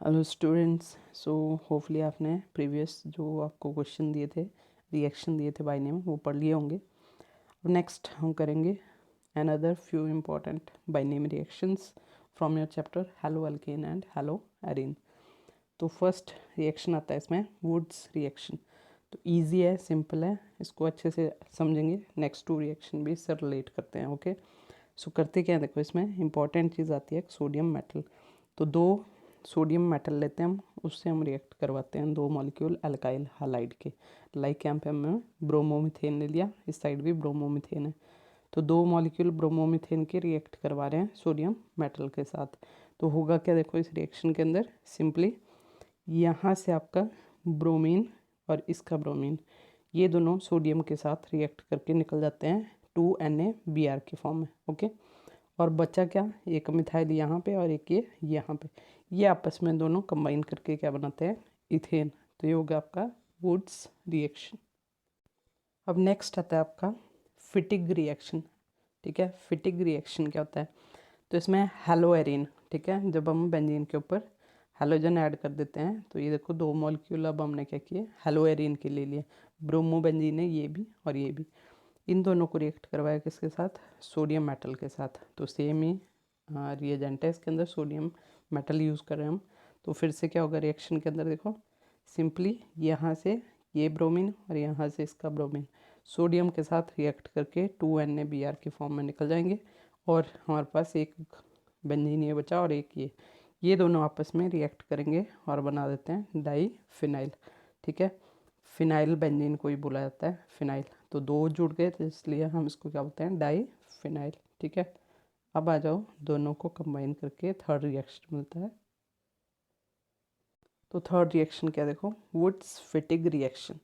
Hello students. So hopefully आपने previous जो आपको क्वेश्चन दिए थे, रिएक्शन दिए थे बाय नेम, वो पढ़ लिए होंगे। अब नेक्स्ट हम करेंगे another few important by name reactions from your chapter hello alkane and hello arene. तो फर्स्ट रिएक्शन आता है इसमें वुड्स रिएक्शन। तो इजी है, सिंपल है, इसको अच्छे से समझेंगे। नेक्स्ट टू रिएक्शन भी इससे रिलेट करते हैं। ओके, सो करते क्या है, देखो इसमें इंपॉर्टेंट चीज़ आती है सोडियम मेटल। तो दो सोडियम मेटल लेते हैं हम, उससे हम रिएक्ट करवाते हैं दो मॉलिक्यूल अल्काइल हालाइड के। लाइक यहाँ पे हमने ब्रोमोमिथेन ले लिया, इस साइड भी ब्रोमोमिथेन है। तो दो मॉलिक्यूल ब्रोमोमिथेन के रिएक्ट करवा रहे हैं सोडियम मेटल के साथ। तो होगा क्या, देखो इस रिएक्शन के अंदर सिंपली यहाँ से आपका ब्रोमीन और इसका ब्रोमीन, ये दोनों सोडियम के साथ रिएक्ट करके निकल जाते हैं 2NaBr के फॉर्म में। ओके, और बचा क्या, एक मिथाइल यहाँ पे और एक ये यहाँ पे, ये आपस में दोनों कंबाइन करके क्या बनाते हैं, इथेन। तो ये हो गया आपका वुड्स रिएक्शन। अब नेक्स्ट आता है आपका फिटिग रिएक्शन। ठीक है, फिटिग रिएक्शन क्या होता है, तो इसमें हेलो एरीन, ठीक है, जब हम बेंजीन के ऊपर हेलोजन ऐड कर देते हैं तो ये देखो दो मॉलिक्यूल अब हमने क्या किए, हेलो एरीन के ले लिए। ब्रोमो बेंजीन है ये भी और ये भी, इन दोनों को रिएक्ट करवाया किसके साथ, सोडियम मेटल के साथ। तो सेम ही रिएजेंट है, इसके अंदर सोडियम मेटल यूज़ कर रहे हैं हम। तो फिर से क्या होगा रिएक्शन के अंदर, देखो सिंपली यहाँ से ये ब्रोमीन और यहाँ से इसका ब्रोमीन सोडियम के साथ रिएक्ट करके 2NaBr की फॉर्म में निकल जाएंगे। और हमारे पास एक बेंजीन ये बचा और एक ये दोनों आपस में रिएक्ट करेंगे और बना देते हैं डाई फिनाइल। ठीक है, फिनाइल बेंजीन को ही बोला जाता है फिनाइल। तो दो जुड़ गए तो इसलिए हम इसको क्या बोलते हैं, डाई फिनाइल। ठीक है, अब आ जाओ दोनों को कंबाइन करके थर्ड रिएक्शन मिलता है। तो थर्ड रिएक्शन क्या, देखो वुड्स फिटिग रिएक्शन।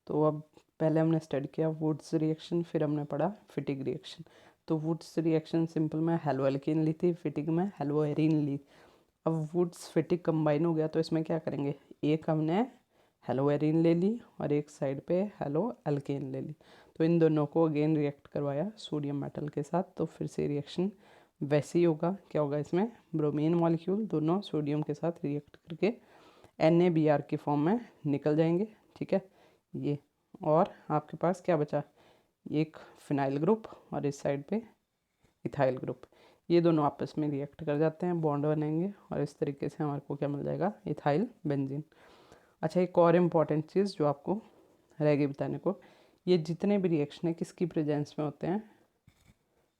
तो अब पहले हमने स्टडी किया वुड्स रिएक्शन, फिर हमने पढ़ा फिटिग रिएक्शन। तो वुड्स रिएक्शन सिंपल में हेलो एल्कीन ली थी, फिटिग में हेलो एरीन ली। अब वुड्स फिटिग कंबाइन हो गया तो इसमें क्या करेंगे, एक हमने हेलो एरीन ले ली और एक साइड पे हेलो एल्केन ले ली। तो इन दोनों को अगेन रिएक्ट करवाया सोडियम मेटल के साथ। तो फिर से रिएक्शन वैसे ही होगा, क्या होगा इसमें, ब्रोमीन मॉलिक्यूल दोनों सोडियम के साथ रिएक्ट करके NaBr की फॉर्म में निकल जाएंगे। ठीक है, ये और आपके पास क्या बचा, एक फिनाइल ग्रुप और इस साइड पे इथाइल ग्रुप। ये दोनों आपस में रिएक्ट कर जाते हैं, बॉन्ड बनेंगे और इस तरीके से हमारे को क्या मिल जाएगा, इथाइल बेंजीन। अच्छा, एक और इम्पॉर्टेंट चीज़ जो आपको रहेगी बताने को, ये जितने भी रिएक्शन है किसकी प्रेजेंस में होते हैं,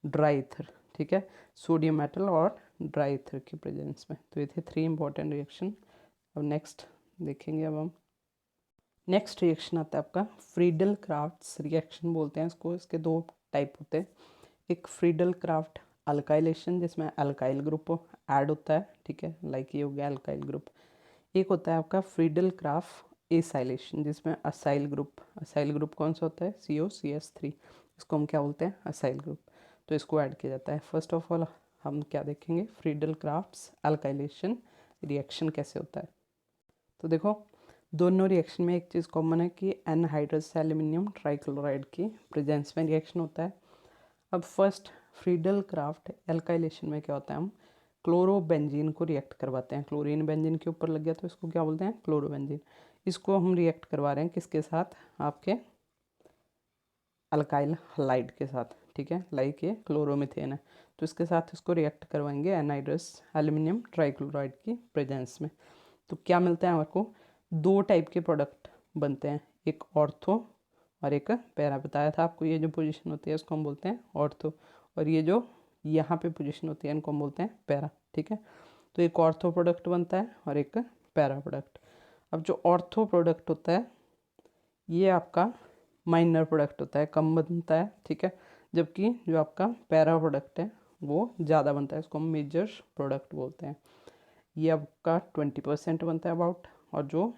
ड्राई ईथर। ठीक है, सोडियम मेटल और ड्राई ईथर की प्रेजेंस में। तो ये थे थ्री इंपॉर्टेंट रिएक्शन। अब नेक्स्ट देखेंगे अब हम। नेक्स्ट रिएक्शन आता है आपका फ्रीडल क्राफ्ट्स रिएक्शन बोलते हैं इसको। इसके दो टाइप होते हैं, एक फ्रीडल क्राफ्ट अल्काइलेशन जिसमें अल्काइल ग्रुप ऐड होता है। ठीक है, लाइक ये हो गया अल्काइल ग्रुप। एक होता है आपका फ्रीडल क्राफ्ट एसाइलेशन जिसमें असाइल ग्रुप कौन सा होता है, COCS3, इसको हम क्या बोलते हैं, असाइल ग्रुप। तो इसको ऐड किया जाता है। फर्स्ट ऑफ ऑल हम क्या देखेंगे, फ्रीडल क्राफ्ट्स अल्काइलेशन रिएक्शन कैसे होता है। तो देखो दोनों रिएक्शन में एक चीज़ कॉमन है कि एनहाइड्रस एल्यूमिनियम ट्राइक्लोराइड की प्रेजेंस में रिएक्शन होता है। अब फर्स्ट फ्रीडल क्राफ्ट एल्काइलेशन में क्या होता है, हम क्लोरोबेंजीन को रिएक्ट करवाते हैं। क्लोरीन बेंजीन के ऊपर लग गया तो इसको क्या बोलते हैं, क्लोरोबेंजीन। इसको हम रिएक्ट करवा रहे हैं किसके साथ, आपके अल्काइल हलाइड के साथ। ठीक है, लाइक ये क्लोरोमिथेन है तो इसके साथ इसको रिएक्ट करवाएंगे एनहाइड्रस एल्यूमिनियम ट्राइक्लोराइड की प्रेजेंस में। तो क्या मिलता है हमारे को, दो टाइप के प्रोडक्ट बनते हैं, एक ऑर्थो और एक पैरा। बताया था आपको ये जो पोजीशन होती है इसको हम बोलते हैं ऑर्थो, और ये जो यहाँ पे पोजीशन होती है इनको हम बोलते हैं पैरा। ठीक है, तो एक ऑर्थो प्रोडक्ट बनता है और एक पैरा प्रोडक्ट। अब जो ऑर्थो प्रोडक्ट होता है ये आपका माइनर प्रोडक्ट होता है, कम बनता है। ठीक है, जबकि जो आपका पैरा प्रोडक्ट है वो ज़्यादा बनता है, इसको हम मेजर प्रोडक्ट बोलते हैं। ये आपका 20% बनता है अबाउट, और जो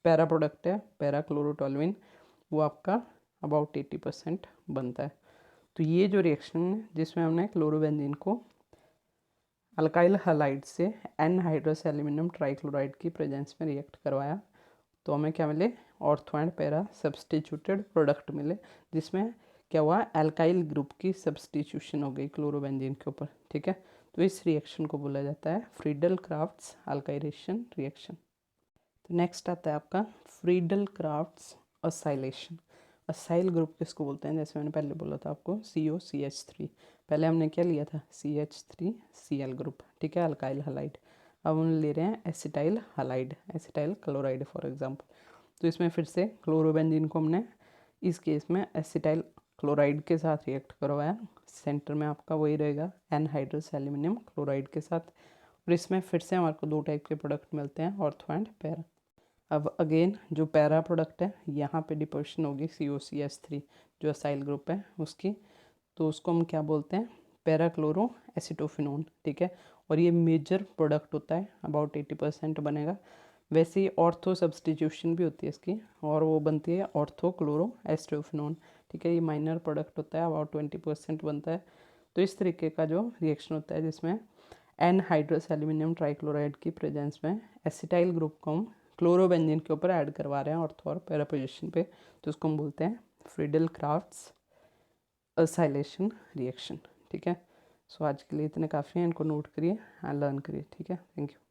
पैरा प्रोडक्ट है पैरा क्लोरोटोल्यूइन वो आपका अबाउट 80% बनता है। तो ये जो रिएक्शन है जिसमें हमने क्लोरोबेंजीन को अल्काइल हलाइड से एनहाइड्रस एल्यूमिनियम ट्राइक्लोराइड की प्रेजेंस में रिएक्ट करवाया तो हमें क्या मिले, ortho and para substituted product मिले, जिसमें क्या हुआ, एल्काइल ग्रुप की सब्सटीट्यूशन हो गई क्लोरोबेंजीन के ऊपर। ठीक है, तो इस रिएक्शन को बोला जाता है फ्रीडल क्राफ्ट्स अल्काइलेशन रिएक्शन। तो नेक्स्ट आता है आपका Friedel crafts acylation. Acyl group किसको बोलते हैं, जैसे मैंने पहले बोला था आपको COCH3, पहले हमने क्या लिया था CH3Cl ग्रुप, ठीक है, अल्काइल हलाइड। अब हम ले रहे हैं acetyl halide, acetyl chloride for example. तो इसमें फिर से क्लोरोबेंजीन को हमने इस केस में एसिटाइल क्लोराइड के साथ रिएक्ट करवाया, सेंटर में आपका वही रहेगा एनहाइड्रस एल्यूमिनियम क्लोराइड के साथ। और इसमें फिर से हमारे को दो टाइप के प्रोडक्ट मिलते हैं, ऑर्थो एंड पैरा। अब अगेन जो पैरा प्रोडक्ट है यहाँ पे डिपोजिशन होगी COCH3 जो असाइल ग्रुप है उसकी, तो उसको हम क्या बोलते हैं, पैराक्लोरो एसिटोफिनोन, ठीक है। और ये मेजर प्रोडक्ट होता है, अबाउट 80% बनेगा। वैसे ही ऑर्थो सब्सटीट्यूशन भी होती है इसकी, और वो बनती है ऑर्थो क्लोरो एस्टोफिनोन, ठीक है। ये माइनर प्रोडक्ट होता है, अबाउट 20% बनता है। तो इस तरीके का जो रिएक्शन होता है जिसमें एनहाइड्रस एल्यूमिनियम ट्राइक्लोराइड की प्रेजेंस में एसिटाइल ग्रुप को हम क्लोरोबेंजीन के ऊपर ऐड करवा रहे हैं ऑर्थो और पैरा पोजिशन पे, तो उसको हम बोलते हैं फ्रीडल क्राफ्ट्स असाइलेशन रिएक्शन, ठीक है। सो आज के लिए इतने काफ़ी हैं, इनको नोट करिए एंड लर्न करिए, ठीक है। Thank you.